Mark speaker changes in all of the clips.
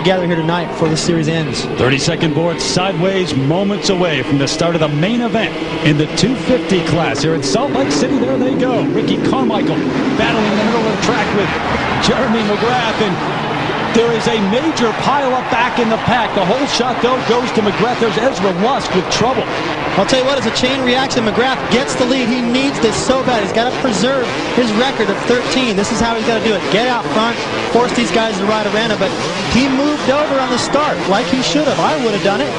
Speaker 1: together here tonight before the series ends.
Speaker 2: 30-second board sideways, moments away from the start of the main event in the 250 class here in Salt Lake City. There they go. Ricky Carmichael battling in the middle of the track with Jeremy McGrath, and there is a major pile-up back in the pack. The whole shot, though, goes to McGrath. There's Ezra Lusk with trouble.
Speaker 1: I'll tell you what, it's a chain reaction. McGrath gets the lead. He needs this so bad. He's got to preserve his record of 13. This is how he's got to do it. Get out front, force these guys to ride around him. But he moved over on the start like he should have. I would have done it.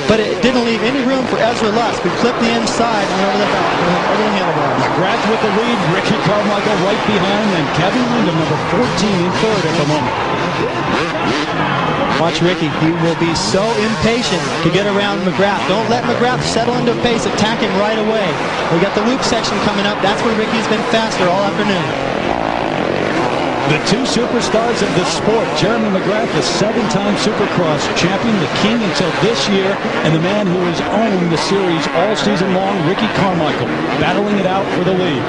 Speaker 1: But it didn't leave any room for Ezra Lusk, who clipped the inside and over the handlebars.
Speaker 2: McGrath with the lead. Ricky Carmichael right behind. And Kevin Windham, number 14, in third at the moment.
Speaker 1: Watch Ricky. He will be so impatient to get around McGrath. Don't let McGrath settle into a pace. Attack him right away. We got the loop section coming up. That's where Ricky's been faster all afternoon.
Speaker 2: The two superstars of the sport, Jeremy McGrath, the 7-time Supercross champion, the king until this year, and the man who has owned the series all season long, Ricky Carmichael, battling it out for the lead.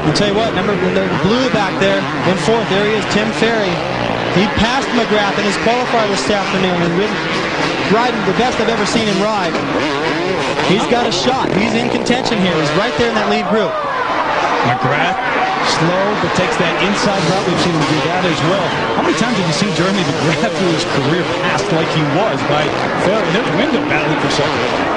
Speaker 1: I'll tell you what, number the blue back there in fourth. There he is, Tim Ferry. He passed McGrath in his qualifier this afternoon and riding the best I've ever seen him ride. He's got a shot. He's in contention here. He's right there in that lead group.
Speaker 2: McGrath, slow, but takes that inside route. We've seen him do that as well. How many times have you seen Jeremy McGrath through his career passed like he was by Ferry? There's Windham battling for second.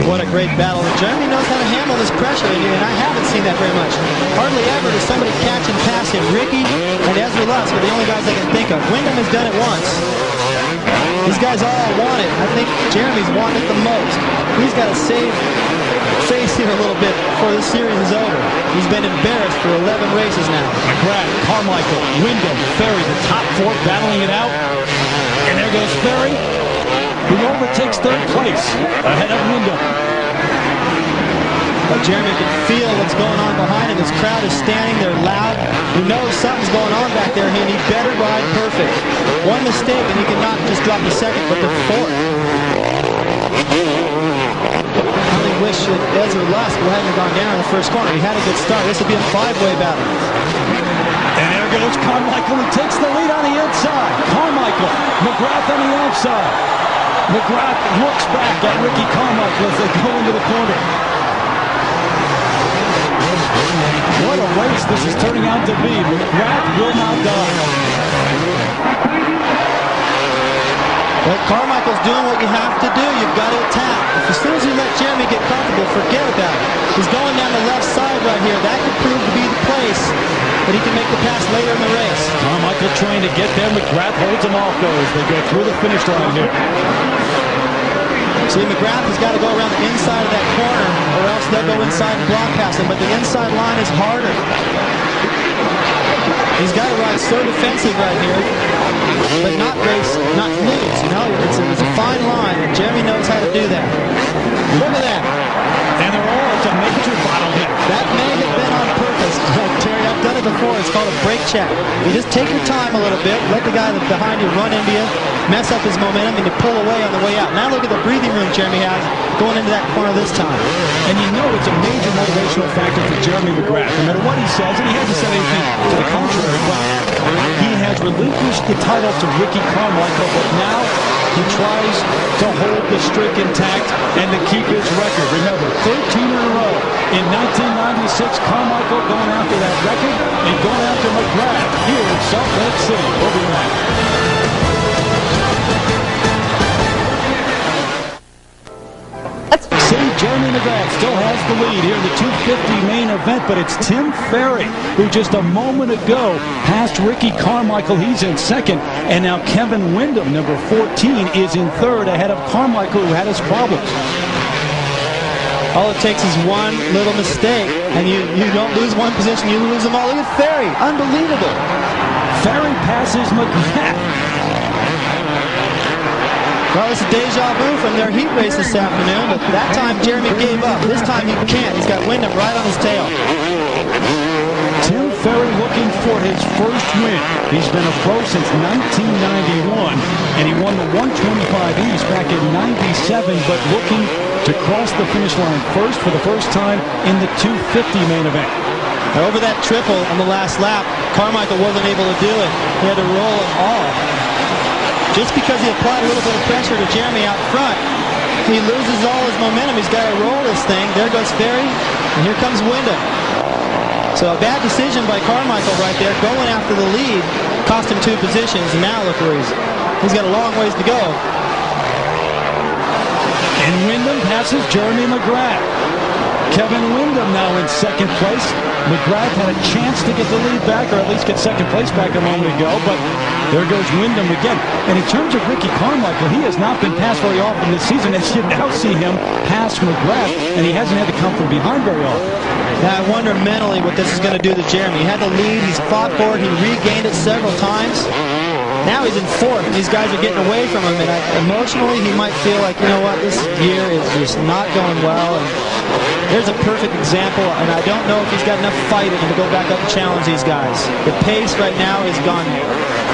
Speaker 1: What a great battle. Jeremy knows how to handle this pressure, and I haven't seen that very much. Hardly ever does somebody catch and pass him. Ricky and Ezra Lusk are the only guys I can think of. Windham has done it once. These guys all want it. I think Jeremy's wanting it the most. He's got to save face here a little bit before this series is over. He's been embarrassed for 11 races now.
Speaker 2: McGrath, Carmichael, Windham, Ferry, the top four battling it out. And there goes Ferry, who overtakes third place ahead of Windham.
Speaker 1: But Jeremy can feel what's going on behind him. His crowd is standing there loud. He knows something's going on back there, and he better ride perfect. One mistake, and he cannot just drop the second, but the fourth. I only wish that Ezra Lusk hadn't gone down in the first corner. He had a good start. This would be a five-way battle.
Speaker 2: And there goes Carmichael. He takes the lead on the inside. Carmichael, McGrath on the outside. McGrath looks back at Ricky Carmichael as they go into the corner. What a race this is turning out to be. McGrath will not die.
Speaker 1: But Carmichael's doing what you have to do. You've got to attack. As soon as you let Jeremy get comfortable, forget about it. He's going down the left side right here. That could prove to be the place that he can make the pass later in the race.
Speaker 2: Carmichael trying to get there. McGrath holds him off, though, as they go through the finish line here.
Speaker 1: See, McGrath has got to go around the inside of that corner, or else they'll go inside and block past him. But the inside line is harder. He's got to ride so defensive right here, but not race, not lose. You know, it's a fine line, and Jeremy knows how to do that. Look at that.
Speaker 2: And they're all, it's a major bottleneck.
Speaker 1: That may have been on purpose. Terry, I've done it before. It's called a brake check. You just take your time a little bit, let the guy behind you run into you, mess up his momentum, and you pull away on the way out. Now look at the breathing room Jeremy has going into that corner this time.
Speaker 2: And you know it's a major motivational factor for Jeremy McGrath. No matter what he says, and he hasn't said anything to the contrary, but he has relinquished the title to Ricky Carmichael, but now he tries to hold the streak intact and to keep his record. Remember, 13 in a row. In 1996, Carmichael going after that record and going after McGrath here in Salt Lake City. We'll be back. See, Jeremy McGrath still has the lead here in the 250 main event, but it's Tim Ferry, who just a moment ago passed Ricky Carmichael. He's in second, and now Kevin Windham, number 14, is in third ahead of Carmichael, who had his problems.
Speaker 1: All it takes is one little mistake, and you don't lose one position, you lose them all. Look at Ferry. Unbelievable.
Speaker 2: Ferry passes McGrath.
Speaker 1: Well, it's a deja vu from their heat race this afternoon, but that time Jeremy gave up. This time he can't. He's got Windham right on his tail.
Speaker 2: Tim Ferry looking for his first win. He's been a pro since 1991, and he won the 125 East back in 97, but looking to cross the finish line first for the first time in the 250 main event.
Speaker 1: Now, over that triple on the last lap, Carmichael wasn't able to do it. He had to roll it all. just because he applied a little bit of pressure to Jeremy out front, he loses all his momentum. He's got to roll this thing. There goes Ferry, and here comes Windham. So a bad decision by Carmichael right there, going after the lead, cost him 2 positions, and now look where he's got a long ways to go.
Speaker 2: And Windham passes Jeremy McGrath. Kevin Windham now in second place. McGrath had a chance to get the lead back, or at least get second place back a moment ago, but there goes Windham again. And in terms of Ricky Carmichael, he has not been passed very often this season, as you now see him pass McGrath, and he hasn't had to come from behind very often.
Speaker 1: Now I wonder mentally what this is going to do to Jeremy. He had the lead, he's fought for it, he regained it several times. Now he's in fourth, and these guys are getting away from him, and emotionally he might feel like, you know what, this year is just not going well. And there's a perfect example, and I don't know if he's got enough fight in him to go back up and challenge these guys. The pace right now has gone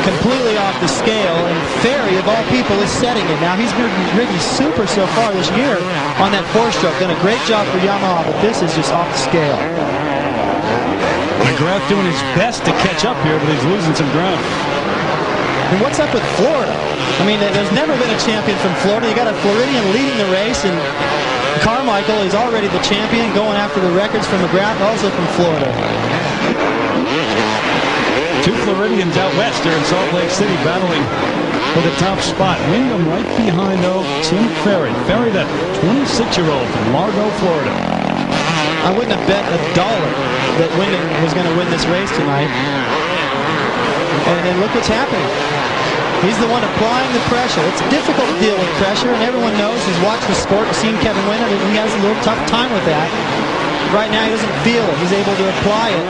Speaker 1: completely off the scale, and Ferry, of all people, is setting it. Now, he's been ridden super so far this year on that 4-stroke. Done a great job for Yamaha, but this is just off the scale.
Speaker 2: McGrath doing his best to catch up here, but he's losing some ground.
Speaker 1: And what's up with Florida? I mean, there's never been a champion from Florida. You got a Floridian leading the race, and Carmichael is already the champion, going after the records from McGrath, also from Florida.
Speaker 2: 2 Floridians out west there in Salt Lake City battling for the top spot. Windham right behind, though, Tim Ferry. Ferry, that 26-year-old from Largo, Florida.
Speaker 1: I wouldn't have bet $1 that Windham was going to win this race tonight. And look what's happening. He's the one applying the pressure. It's difficult to deal with pressure, and everyone knows who's watched the sport and seen Kevin Windham, and he has a little tough time with that. Right now, he doesn't feel it. He's able to apply it.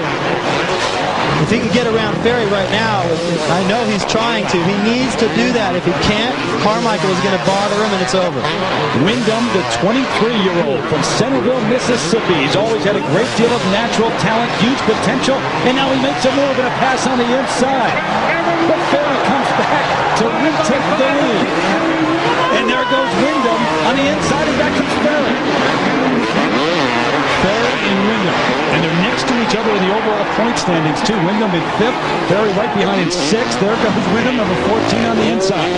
Speaker 1: If he could get around Ferry right now, I know he's trying to. He needs to do that. If he can't, Carmichael is going to bother him, and it's over.
Speaker 2: Windham, the 23-year-old from Centerville, Mississippi. He's always had a great deal of natural talent, huge potential, and now he makes a move and a pass on the inside. But Ferry comes back to retake the lead. And there goes Windham on the inside, and back comes Ferry. Ferry and Windham. And they're next to each other in the overall point standings, too. Windham in 5th, Ferry right behind in 6th. There goes Windham, number 14 on the inside.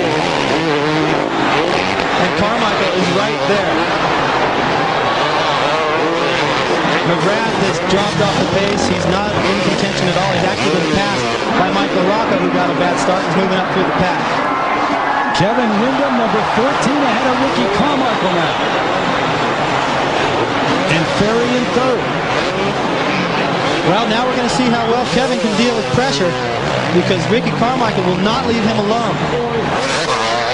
Speaker 1: And Carmichael is right there. McGrath has dropped off the pace. He's not in contention at all. He's actually been passed by Michael Rocca, who got a bad start and is moving up through the pack.
Speaker 2: Kevin Windham, number 14, ahead of Ricky Carmichael now. And Ferry in 3rd.
Speaker 1: Well, now we're going to see how well Kevin can deal with pressure, because Ricky Carmichael will not leave him alone.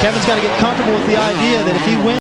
Speaker 1: Kevin's got to get comfortable with the